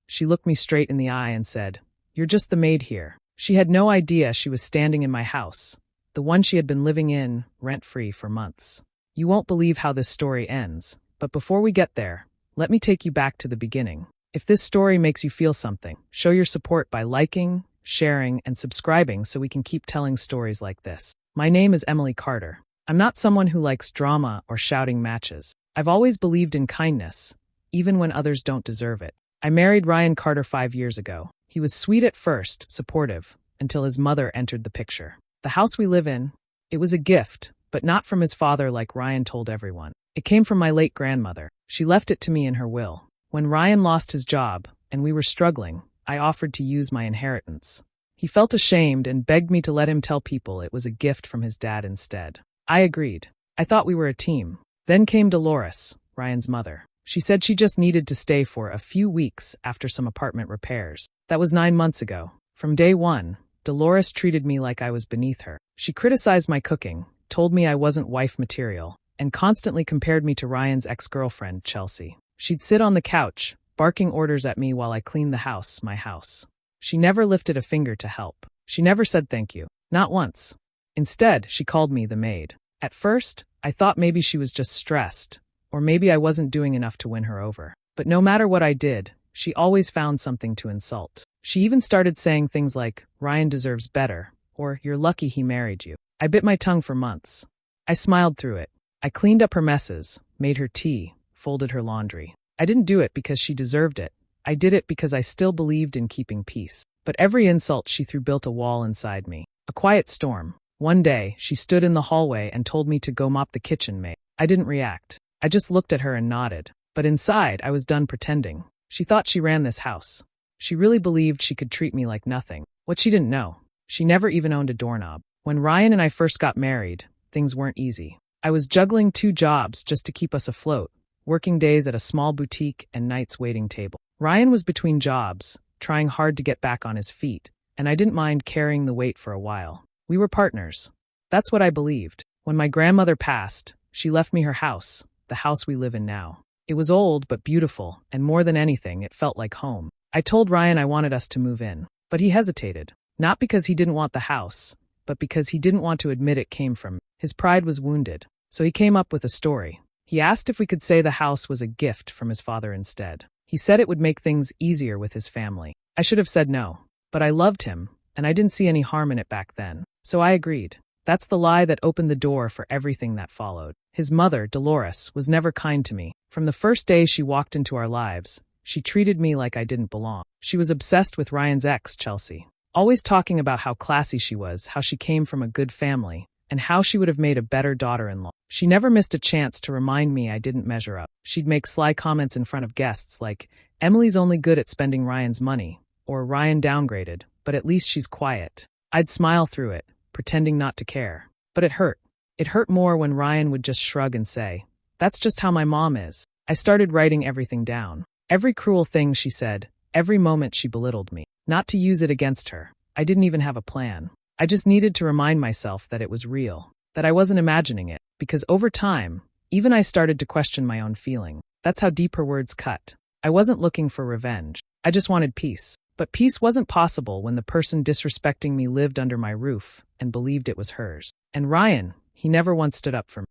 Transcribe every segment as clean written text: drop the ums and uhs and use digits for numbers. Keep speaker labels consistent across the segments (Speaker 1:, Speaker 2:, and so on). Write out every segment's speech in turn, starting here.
Speaker 1: She looked me straight in the eye and said, "You're just the maid here." She had no idea she was standing in my house, the one she had been living in, rent-free, for months. You won't believe how this story ends, but before we get there, let me take you back to the beginning. If this story makes you feel something, show your support by liking, sharing, and subscribing so we can keep telling stories like this. My name is Emily Carter. I'm not someone who likes drama or shouting matches. I've always believed in kindness, even when others don't deserve it. I married Ryan Carter 5 years ago. He was sweet at first, supportive, until his mother entered the picture. The house we live in, it was a gift, but not from his father like Ryan told everyone. It came from my late grandmother. She left it to me in her will. When Ryan lost his job, and we were struggling, I offered to use my inheritance. He felt ashamed and begged me to let him tell people it was a gift from his dad instead. I agreed. I thought we were a team. Then came Dolores, Ryan's mother. She said she just needed to stay for a few weeks after some apartment repairs. That was 9 months ago. From day one, Dolores treated me like I was beneath her. She criticized my cooking, told me I wasn't wife material, and constantly compared me to Ryan's ex-girlfriend, Chelsea. She'd sit on the couch, barking orders at me while I cleaned the house, my house. She never lifted a finger to help. She never said thank you. Not once. Instead, she called me the maid. At first, I thought maybe she was just stressed, or maybe I wasn't doing enough to win her over. But no matter what I did, she always found something to insult. She even started saying things like, "Ryan deserves better," or "You're lucky he married you." I bit my tongue for months. I smiled through it. I cleaned up her messes, made her tea, folded her laundry. I didn't do it because she deserved it. I did it because I still believed in keeping peace. But every insult she threw built a wall inside me. A quiet storm. One day, she stood in the hallway and told me to go mop the kitchen, Maid. I didn't react. I just looked at her and nodded. But inside, I was done pretending. She thought she ran this house. She really believed she could treat me like nothing. What she didn't know, she never even owned a doorknob. When Ryan and I first got married, things weren't easy. I was juggling 2 jobs just to keep us afloat, working days at a small boutique and nights waiting table. Ryan was between jobs, trying hard to get back on his feet, and I didn't mind carrying the weight for a while. We were partners. That's what I believed. When my grandmother passed, she left me her house, the house we live in now. It was old but beautiful, and more than anything, it felt like home. I told Ryan I wanted us to move in, but he hesitated. Not because he didn't want the house, but because he didn't want to admit it came from him. His pride was wounded, so he came up with a story. He asked if we could say the house was a gift from his father instead. He said it would make things easier with his family. I should have said no, but I loved him, and I didn't see any harm in it back then. So I agreed. That's the lie that opened the door for everything that followed. His mother, Dolores, was never kind to me. From the first day she walked into our lives, she treated me like I didn't belong. She was obsessed with Ryan's ex, Chelsea, always talking about how classy she was, how she came from a good family, and how she would have made a better daughter-in-law. She never missed a chance to remind me I didn't measure up. She'd make sly comments in front of guests like, "Emily's only good at spending Ryan's money," or "Ryan downgraded, but at least she's quiet." I'd smile through it, pretending not to care. But it hurt. It hurt more when Ryan would just shrug and say, "That's just how my mom is." I started writing everything down. Every cruel thing she said, every moment she belittled me. Not to use it against her. I didn't even have a plan. I just needed to remind myself that it was real, that I wasn't imagining it, because over time, even I started to question my own feeling. That's how deep her words cut. I wasn't looking for revenge. I just wanted peace. But peace wasn't possible when the person disrespecting me lived under my roof and believed it was hers. And Ryan, he never once stood up for me.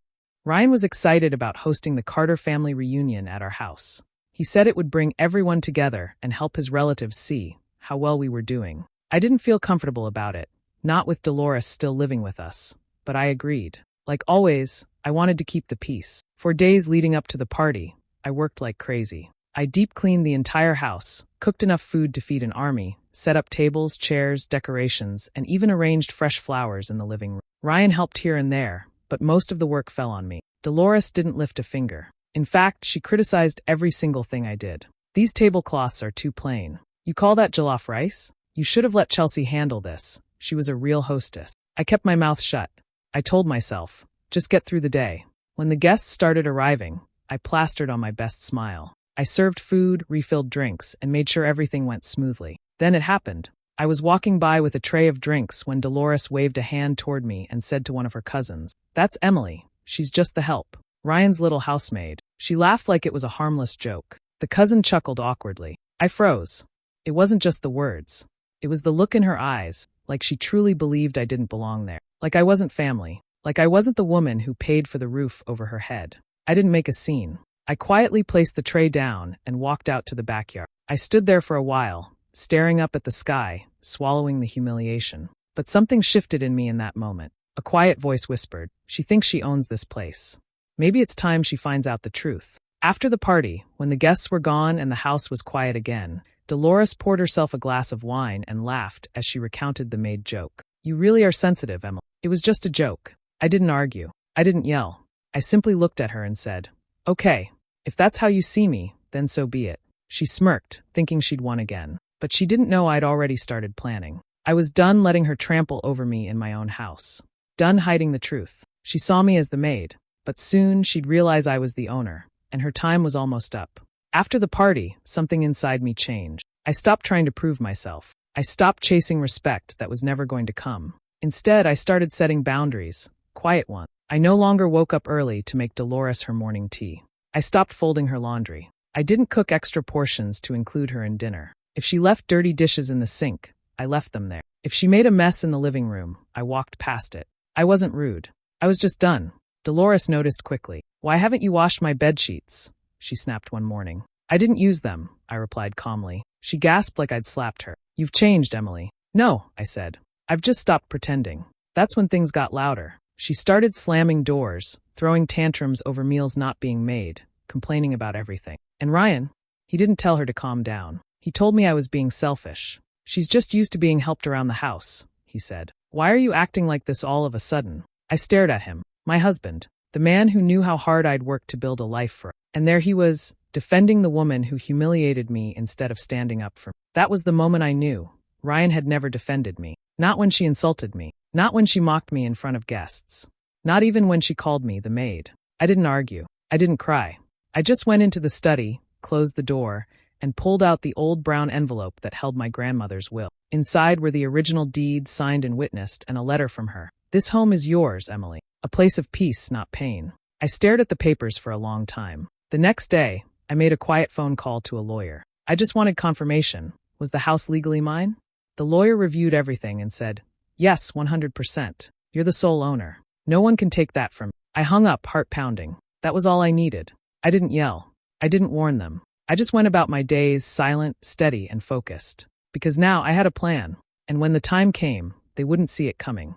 Speaker 1: Ryan was excited about hosting the Carter family reunion at our house. He said it would bring everyone together and help his relatives see how well we were doing. I didn't feel comfortable about it, not with Dolores still living with us, but I agreed. Like always, I wanted to keep the peace. For days leading up to the party, I worked like crazy. I deep cleaned the entire house, cooked enough food to feed an army, set up tables, chairs, decorations, and even arranged fresh flowers in the living room. Ryan helped here and there, but most of the work fell on me. Dolores didn't lift a finger. In fact, she criticized every single thing I did. "These tablecloths are too plain. You call that jollof rice? You should have let Chelsea handle this. She was a real hostess." I kept my mouth shut. I told myself, just get through the day. When the guests started arriving, I plastered on my best smile. I served food, refilled drinks, and made sure everything went smoothly. Then it happened. I was walking by with a tray of drinks when Dolores waved a hand toward me and said to one of her cousins, "That's Emily. She's just the help. Ryan's little housemaid." She laughed like it was a harmless joke. The cousin chuckled awkwardly. I froze. It wasn't just the words. It was the look in her eyes, like she truly believed I didn't belong there. Like I wasn't family. Like I wasn't the woman who paid for the roof over her head. I didn't make a scene. I quietly placed the tray down and walked out to the backyard. I stood there for a while, staring up at the sky, swallowing the humiliation. But something shifted in me in that moment. A quiet voice whispered, "She thinks she owns this place. Maybe it's time she finds out the truth." After the party, when the guests were gone and the house was quiet again, Dolores poured herself a glass of wine and laughed as she recounted the maid joke. "You really are sensitive, Emily. It was just a joke." I didn't argue. I didn't yell. I simply looked at her and said, "Okay, if that's how you see me, then so be it." She smirked, thinking she'd won again. But she didn't know I'd already started planning. I was done letting her trample over me in my own house. Done hiding the truth. She saw me as the maid, but soon she'd realize I was the owner, and her time was almost up. After the party, something inside me changed. I stopped trying to prove myself. I stopped chasing respect that was never going to come. Instead, I started setting boundaries, quiet ones. I no longer woke up early to make Dolores her morning tea. I stopped folding her laundry. I didn't cook extra portions to include her in dinner. If she left dirty dishes in the sink, I left them there. If she made a mess in the living room, I walked past it. I wasn't rude. I was just done. Dolores noticed quickly. "Why haven't you washed my bed sheets?" she snapped one morning. "I didn't use them," I replied calmly. She gasped like I'd slapped her. "You've changed, Emily." "No," I said. "I've just stopped pretending." That's when things got louder. She started slamming doors, throwing tantrums over meals not being made, complaining about everything. And Ryan, he didn't tell her to calm down. He told me I was being selfish. "She's just used to being helped around the house," he said. "Why are you acting like this all of a sudden?" I stared at him. My husband, the man who knew how hard I'd worked to build a life for. And there he was, defending the woman who humiliated me instead of standing up for me. That was the moment I knew. Ryan had never defended me. Not when she insulted me. Not when she mocked me in front of guests. Not even when she called me the maid. I didn't argue. I didn't cry. I just went into the study, closed the door, and pulled out the old brown envelope that held my grandmother's will. Inside were the original deeds signed and witnessed and a letter from her. "This home is yours, Emily. A place of peace, not pain." I stared at the papers for a long time. The next day, I made a quiet phone call to a lawyer. I just wanted confirmation. Was the house legally mine? The lawyer reviewed everything and said, "Yes, 100%. You're the sole owner. No one can take that from me." I hung up, heart pounding. That was all I needed. I didn't yell. I didn't warn them. I just went about my days silent, steady, and focused. Because now I had a plan. And when the time came, they wouldn't see it coming.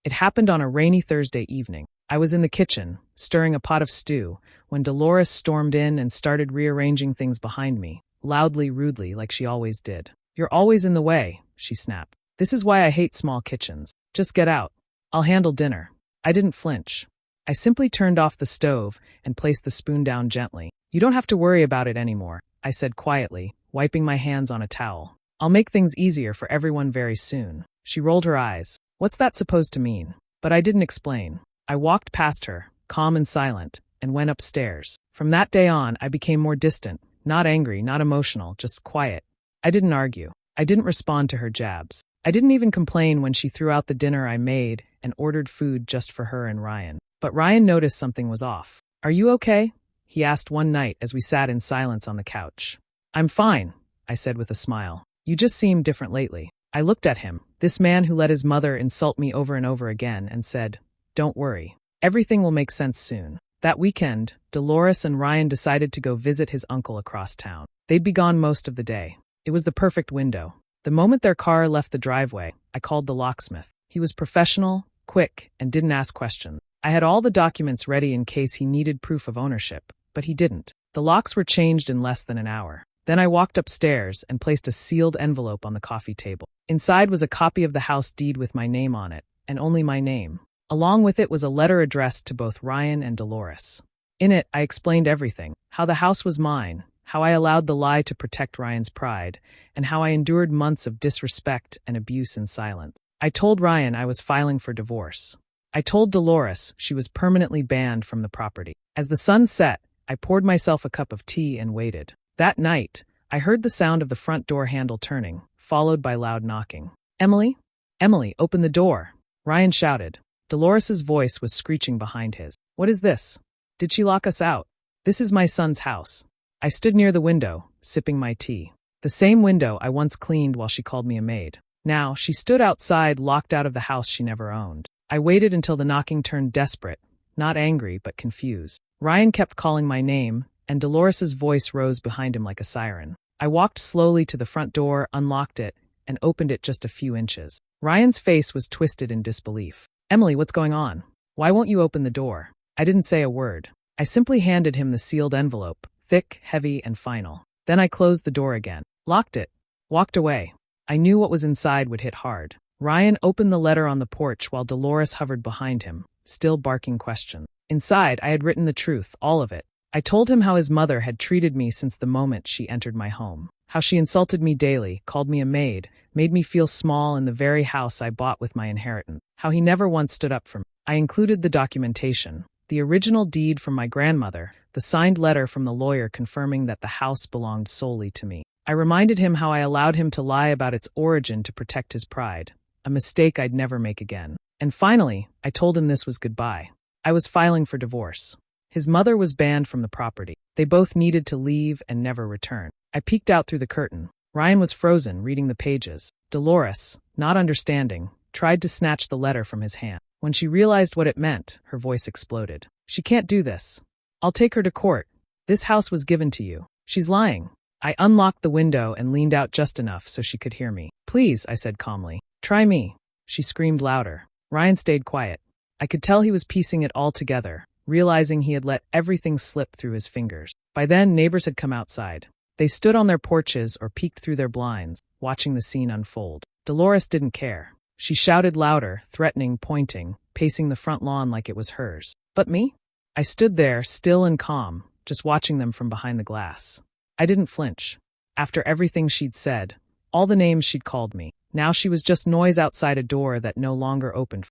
Speaker 1: It happened on a rainy Thursday evening. I was in the kitchen, stirring a pot of stew, when Dolores stormed in and started rearranging things behind me, loudly, rudely, like she always did. "You're always in the way," she snapped. "This is why I hate small kitchens. Just get out. I'll handle dinner." I didn't flinch. I simply turned off the stove and placed the spoon down gently. "You don't have to worry about it anymore," I said quietly, wiping my hands on a towel. "I'll make things easier for everyone very soon." She rolled her eyes. "What's that supposed to mean?" But I didn't explain. I walked past her, calm and silent, and went upstairs. From that day on, I became more distant, not angry, not emotional, just quiet. I didn't argue. I didn't respond to her jabs. I didn't even complain when she threw out the dinner I made and ordered food just for her and Ryan. But Ryan noticed something was off. "Are you okay?" he asked one night as we sat in silence on the couch. "I'm fine," I said with a smile. "You just seem different lately." I looked at him, this man who let his mother insult me over and over again, and said, "Don't worry. Everything will make sense soon." That weekend, Dolores and Ryan decided to go visit his uncle across town. They'd be gone most of the day. It was the perfect window. The moment their car left the driveway, I called the locksmith. He was professional, quick, and didn't ask questions. I had all the documents ready in case he needed proof of ownership, but he didn't. The locks were changed in less than an hour. Then I walked upstairs and placed a sealed envelope on the coffee table. Inside was a copy of the house deed with my name on it, and only my name. Along with it was a letter addressed to both Ryan and Dolores. In it, I explained everything, how the house was mine, how I allowed the lie to protect Ryan's pride, and how I endured months of disrespect and abuse in silence. I told Ryan I was filing for divorce. I told Dolores she was permanently banned from the property. As the sun set, I poured myself a cup of tea and waited. That night, I heard the sound of the front door handle turning, followed by loud knocking. "Emily? Emily, open the door!" Ryan shouted. Dolores's voice was screeching behind his. "What is this? Did she lock us out?" "This is my son's house." I stood near the window, sipping my tea. The same window I once cleaned while she called me a maid. Now, she stood outside, locked out of the house she never owned. I waited until the knocking turned desperate, not angry, but confused. Ryan kept calling my name, and Dolores's voice rose behind him like a siren. I walked slowly to the front door, unlocked it, and opened it just a few inches. Ryan's face was twisted in disbelief. "Emily, what's going on? Why won't you open the door?" I didn't say a word. I simply handed him the sealed envelope, thick, heavy, and final. Then I closed the door again, locked it, walked away. I knew what was inside would hit hard. Ryan opened the letter on the porch while Dolores hovered behind him, still barking questions. Inside, I had written the truth, all of it. I told him how his mother had treated me since the moment she entered my home. How she insulted me daily, called me a maid, made me feel small in the very house I bought with my inheritance. How he never once stood up for me. I included the documentation, the original deed from my grandmother, the signed letter from the lawyer confirming that the house belonged solely to me. I reminded him how I allowed him to lie about its origin to protect his pride, a mistake I'd never make again. And finally, I told him this was goodbye. I was filing for divorce. His mother was banned from the property. They both needed to leave and never return. I peeked out through the curtain. Ryan was frozen, reading the pages. Dolores, not understanding, tried to snatch the letter from his hand. When she realized what it meant, her voice exploded. "She can't do this. I'll take her to court. This house was given to you. She's lying." I unlocked the window and leaned out just enough so she could hear me. "Please," I said calmly. "Try me." She screamed louder. Ryan stayed quiet. I could tell he was piecing it all together, realizing he had let everything slip through his fingers. By then, neighbors had come outside. They stood on their porches or peeked through their blinds, watching the scene unfold. Dolores didn't care. She shouted louder, threatening, pointing, pacing the front lawn like it was hers. But me? I stood there, still and calm, just watching them from behind the glass. I didn't flinch. After everything she'd said, all the names she'd called me, now she was just noise outside a door that no longer opened.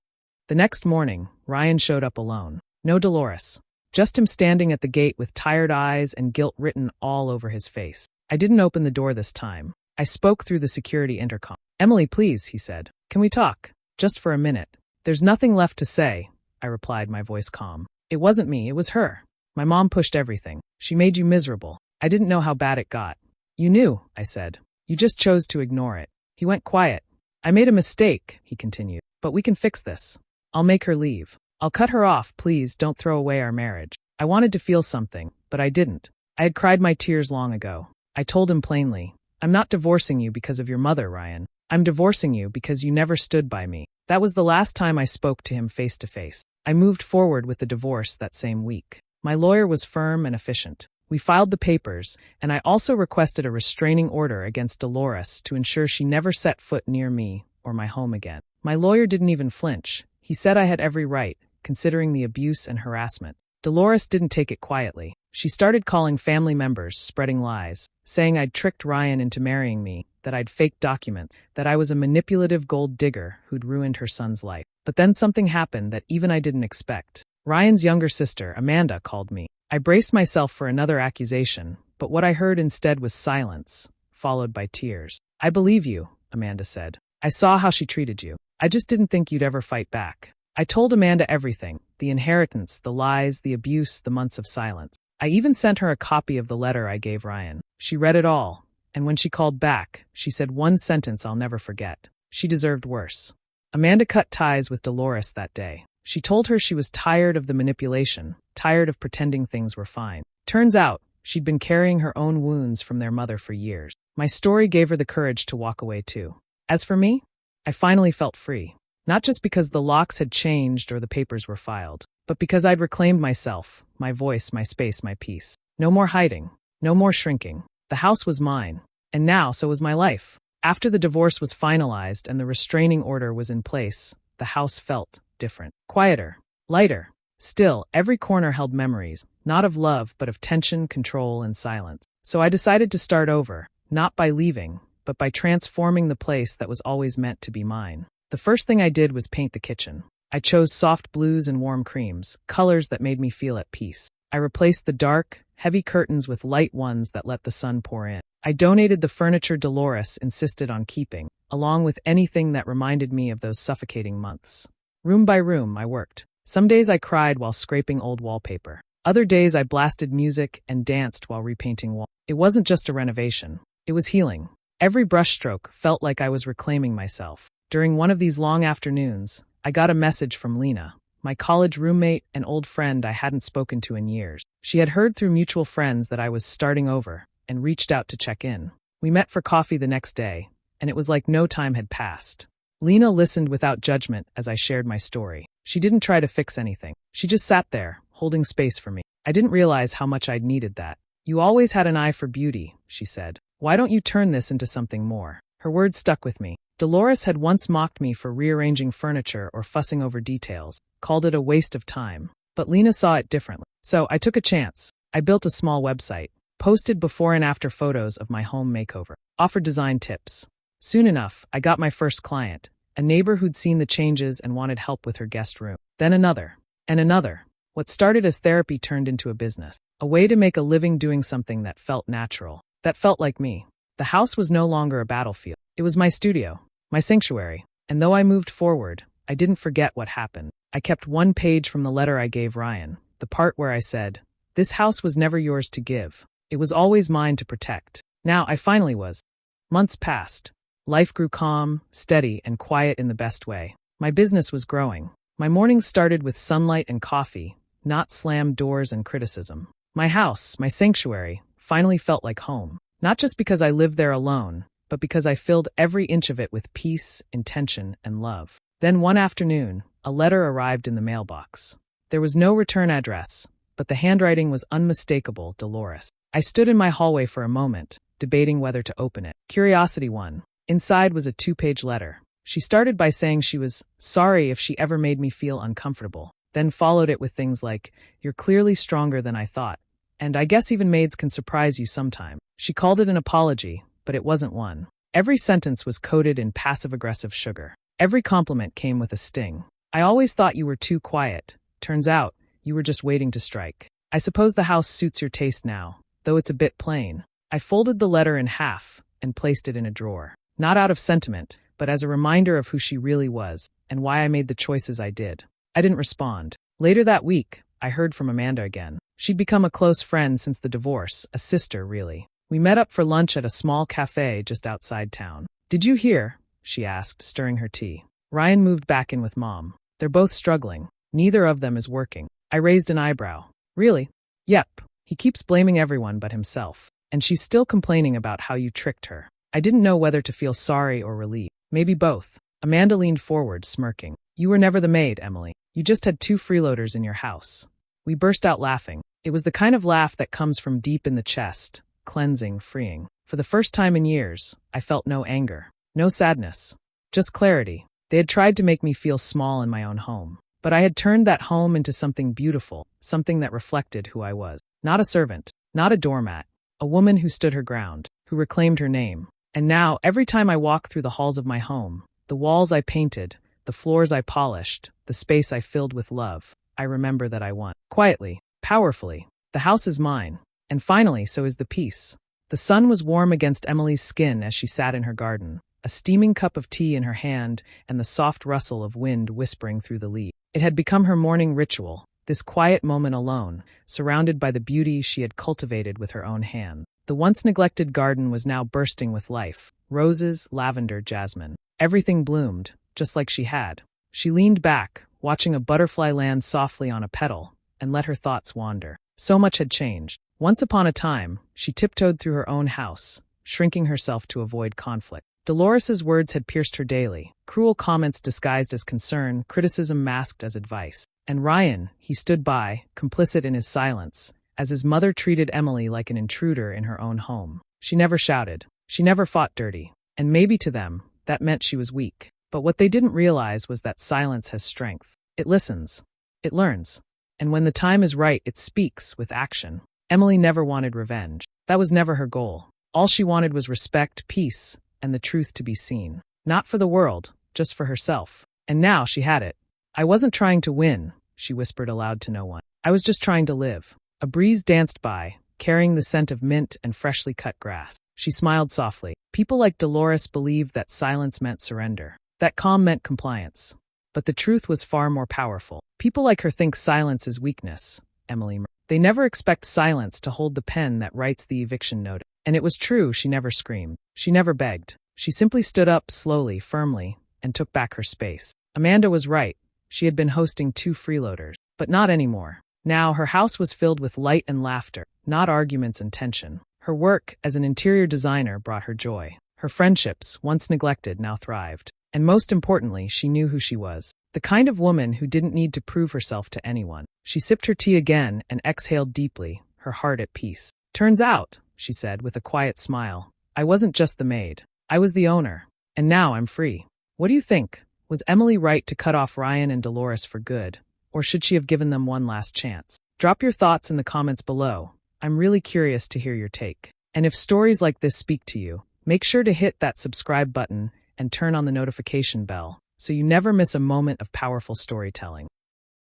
Speaker 1: The next morning, Ryan showed up alone. No Dolores. Just him standing at the gate with tired eyes and guilt written all over his face. I didn't open the door this time. I spoke through the security intercom. "Emily, please," he said. "Can we talk? Just for a minute." "There's nothing left to say," I replied, my voice calm. "It wasn't me, it was her. My mom pushed everything. She made you miserable. I didn't know how bad it got." "You knew," I said. "You just chose to ignore it." He went quiet. "I made a mistake," he continued, "but we can fix this. I'll make her leave. I'll cut her off, please don't throw away our marriage." I wanted to feel something, but I didn't. I had cried my tears long ago. I told him plainly, "I'm not divorcing you because of your mother, Ryan. I'm divorcing you because you never stood by me." That was the last time I spoke to him face to face. I moved forward with the divorce that same week. My lawyer was firm and efficient. We filed the papers, and I also requested a restraining order against Dolores to ensure she never set foot near me or my home again. My lawyer didn't even flinch. He said I had every right, considering the abuse and harassment. Dolores didn't take it quietly. She started calling family members, spreading lies, saying I'd tricked Ryan into marrying me, that I'd faked documents, that I was a manipulative gold digger who'd ruined her son's life. But then something happened that even I didn't expect. Ryan's younger sister, Amanda, called me. I braced myself for another accusation, but what I heard instead was silence, followed by tears. "I believe you," Amanda said. "I saw how she treated you. I just didn't think you'd ever fight back." I told Amanda everything, the inheritance, the lies, the abuse, the months of silence. I even sent her a copy of the letter I gave Ryan. She read it all, and when she called back, she said one sentence I'll never forget. She deserved worse. Amanda cut ties with Dolores that day. She told her she was tired of the manipulation, tired of pretending things were fine. Turns out, she'd been carrying her own wounds from their mother for years. My story gave her the courage to walk away too. As for me, I finally felt free. Not just because the locks had changed or the papers were filed, but because I'd reclaimed myself, my voice, my space, my peace. No more hiding, no more shrinking. The house was mine, and now so was my life. After the divorce was finalized and the restraining order was in place, the house felt different. Quieter, lighter. Still, every corner held memories, not of love, but of tension, control, and silence. So I decided to start over, not by leaving, but by transforming the place that was always meant to be mine. The first thing I did was paint the kitchen. I chose soft blues and warm creams, colors that made me feel at peace. I replaced the dark, heavy curtains with light ones that let the sun pour in. I donated the furniture Dolores insisted on keeping, along with anything that reminded me of those suffocating months. Room by room, I worked. Some days I cried while scraping old wallpaper. Other days I blasted music and danced while repainting walls. It wasn't just a renovation. It was healing. Every brushstroke felt like I was reclaiming myself. During one of these long afternoons, I got a message from Lena, my college roommate and old friend I hadn't spoken to in years. She had heard through mutual friends that I was starting over and reached out to check in. We met for coffee the next day, and it was like no time had passed. Lena listened without judgment as I shared my story. She didn't try to fix anything. She just sat there, holding space for me. I didn't realize how much I'd needed that. "You always had an eye for beauty," she said. "Why don't you turn this into something more?" Her words stuck with me. Dolores had once mocked me for rearranging furniture or fussing over details, called it a waste of time. But Lena saw it differently. So I took a chance. I built a small website, posted before and after photos of my home makeover, offered design tips. Soon enough, I got my first client, a neighbor who'd seen the changes and wanted help with her guest room. Then another, and another. What started as therapy turned into a business, a way to make a living doing something that felt natural, that felt like me. The house was no longer a battlefield. It was my studio, my sanctuary. And though I moved forward, I didn't forget what happened. I kept one page from the letter I gave Ryan, the part where I said, "This house was never yours to give. It was always mine to protect." Now I finally was. Months passed. Life grew calm, steady, and quiet in the best way. My business was growing. My mornings started with sunlight and coffee, not slammed doors and criticism. My house, my sanctuary, finally felt like home. Not just because I lived there alone, but because I filled every inch of it with peace, intention, and love. Then one afternoon, a letter arrived in the mailbox. There was no return address, but the handwriting was unmistakable, Dolores. I stood in my hallway for a moment, debating whether to open it. Curiosity won. Inside was a 2-page letter. She started by saying she was sorry if she ever made me feel uncomfortable, then followed it with things like, "You're clearly stronger than I thought. And I guess even maids can surprise you sometime." She called it an apology, but it wasn't one. Every sentence was coated in passive-aggressive sugar. Every compliment came with a sting. "I always thought you were too quiet. Turns out, you were just waiting to strike. I suppose the house suits your taste now, though it's a bit plain." I folded the letter in half and placed it in a drawer. Not out of sentiment, but as a reminder of who she really was and why I made the choices I did. I didn't respond. Later that week, I heard from Amanda again. She'd become a close friend since the divorce, a sister, really. We met up for lunch at a small cafe just outside town. "Did you hear?" she asked, stirring her tea. "Ryan moved back in with Mom. They're both struggling. Neither of them is working." I raised an eyebrow. "Really?" "Yep. He keeps blaming everyone but himself. And she's still complaining about how you tricked her." I didn't know whether to feel sorry or relieved. Maybe both. Amanda leaned forward, smirking. "You were never the maid, Emily. You just had 2 freeloaders in your house." We burst out laughing. It was the kind of laugh that comes from deep in the chest, cleansing, freeing. For the first time in years, I felt no anger, no sadness, just clarity. They had tried to make me feel small in my own home, but I had turned that home into something beautiful, something that reflected who I was. Not a servant, not a doormat, a woman who stood her ground, who reclaimed her name. And now, every time I walk through the halls of my home, the walls I painted, the floors I polished, the space I filled with love, I remember that I won. Quietly, powerfully. The house is mine. And finally, so is the peace. The sun was warm against Emily's skin as she sat in her garden, a steaming cup of tea in her hand and the soft rustle of wind whispering through the leaves. It had become her morning ritual, this quiet moment alone, surrounded by the beauty she had cultivated with her own hand. The once neglected garden was now bursting with life. Roses, lavender, jasmine. Everything bloomed, just like she had. She leaned back, watching a butterfly land softly on a petal, and let her thoughts wander. So much had changed. Once upon a time, she tiptoed through her own house, shrinking herself to avoid conflict. Dolores's words had pierced her daily, cruel comments disguised as concern, criticism masked as advice. And Ryan, he stood by, complicit in his silence, as his mother treated Emily like an intruder in her own home. She never shouted. She never fought dirty. And maybe to them, that meant she was weak. But what they didn't realize was that silence has strength. It listens. It learns. And when the time is right, it speaks with action. Emily never wanted revenge. That was never her goal. All she wanted was respect, peace, and the truth to be seen. Not for the world, just for herself. And now she had it. "I wasn't trying to win," she whispered aloud to no one. "I was just trying to live." A breeze danced by, carrying the scent of mint and freshly cut grass. She smiled softly. People like Dolores believed that silence meant surrender, that calm meant compliance. But the truth was far more powerful. People like her think silence is weakness, Emily. They never expect silence to hold the pen that writes the eviction notice. And it was true, she never screamed. She never begged. She simply stood up slowly, firmly, and took back her space. Amanda was right. She had been hosting 2 freeloaders. But not anymore. Now her house was filled with light and laughter, not arguments and tension. Her work as an interior designer brought her joy. Her friendships, once neglected, now thrived. And most importantly, she knew who she was. The kind of woman who didn't need to prove herself to anyone. She sipped her tea again and exhaled deeply, her heart at peace. Turns out, she said with a quiet smile, I wasn't just the maid. I was the owner. And now I'm free. What do you think? Was Emily right to cut off Ryan and Dolores for good? Or should she have given them one last chance? Drop your thoughts in the comments below. I'm really curious to hear your take. And if stories like this speak to you, make sure to hit that subscribe button and turn on the notification bell so you never miss a moment of powerful storytelling.